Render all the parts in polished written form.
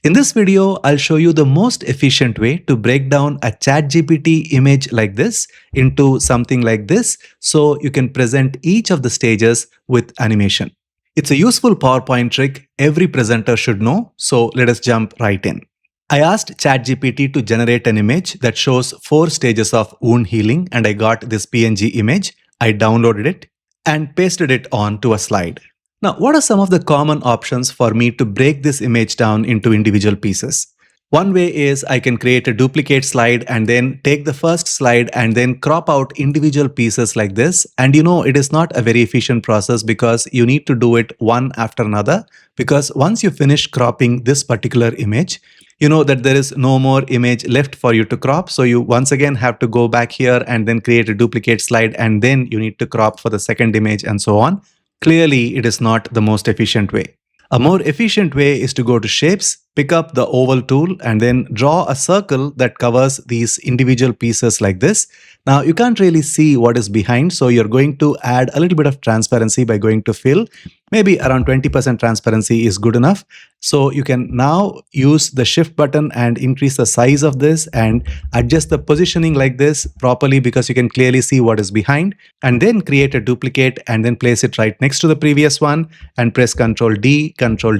In this video, I'll show you the most efficient way to break down a ChatGPT image like this into something like this so you can present each of the stages with animation. It's a useful PowerPoint trick every presenter should know, so let us jump right in. I asked ChatGPT to generate an image that shows 4 stages of wound healing and I got this PNG image. I downloaded it and pasted it onto a slide. Now, what are some of the common options for me to break this image down into individual pieces? One way is I can create a duplicate slide and then take the first slide and then crop out individual pieces like this. And it is not a very efficient process because you need to do it one after another. Because once you finish cropping this particular image, you know that there is no more image left for you to crop. So you once again have to go back here and then create a duplicate slide and then you need to crop for the second image and so on. Clearly, it is not the most efficient way. A more efficient way is to go to Shapes, pick up the oval tool and then draw a circle that covers these individual pieces like this. Now, you can't really see what is behind, so you're going to add a little bit of transparency by going to Fill. Maybe around 20% transparency is good enough. So you can now use the Shift button and increase the size of this and adjust the positioning like this properly because you can clearly see what is behind, and then create a duplicate and then place it right next to the previous one and press Ctrl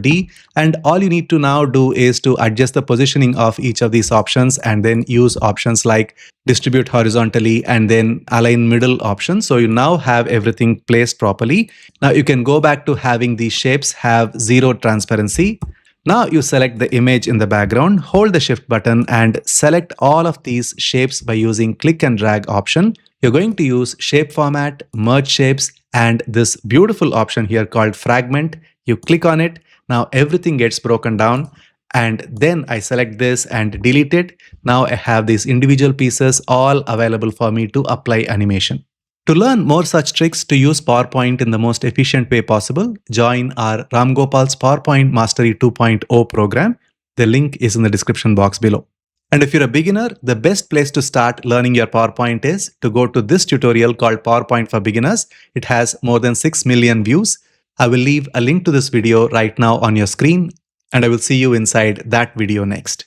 D, and all you need to now do is to adjust the positioning of each of these options and then use options like distribute horizontally and then align middle option. So you now have everything placed properly. Now you can go back to having these shapes have 0 transparency. Now you select the image in the background, hold the Shift button and select all of these shapes by using click and drag option. You're going to use shape format, merge shapes, and this beautiful option here called fragment. You click on it. Now everything gets broken down. And then I select this and delete it. Now I have these individual pieces all available for me to apply animation. To learn more such tricks to use PowerPoint in the most efficient way possible, join our Ram Gopal's PowerPoint Mastery 2.0 program. The link is in the description box below. And if you're a beginner, the best place to start learning your PowerPoint is to go to this tutorial called PowerPoint for Beginners. It has more than 6 million views. I will leave a link to this video right now on your screen, and I will see you inside that video next.